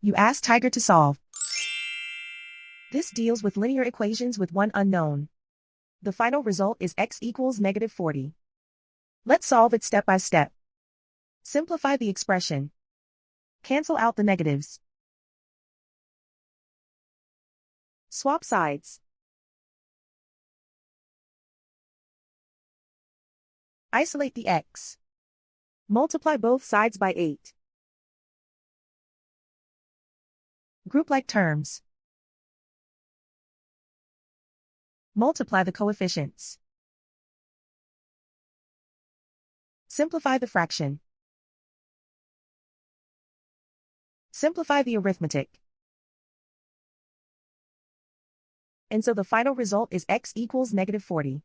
You ask Tiger to solve. This deals with linear equations with one unknown. The final result is x equals -40. Let's solve it step by step. Simplify the expression. Cancel out the negatives. Swap sides. Isolate the x. Multiply both sides by 8. Group like terms. Multiply the coefficients. Simplify the fraction. Simplify the arithmetic. And so the final result is x equals -40.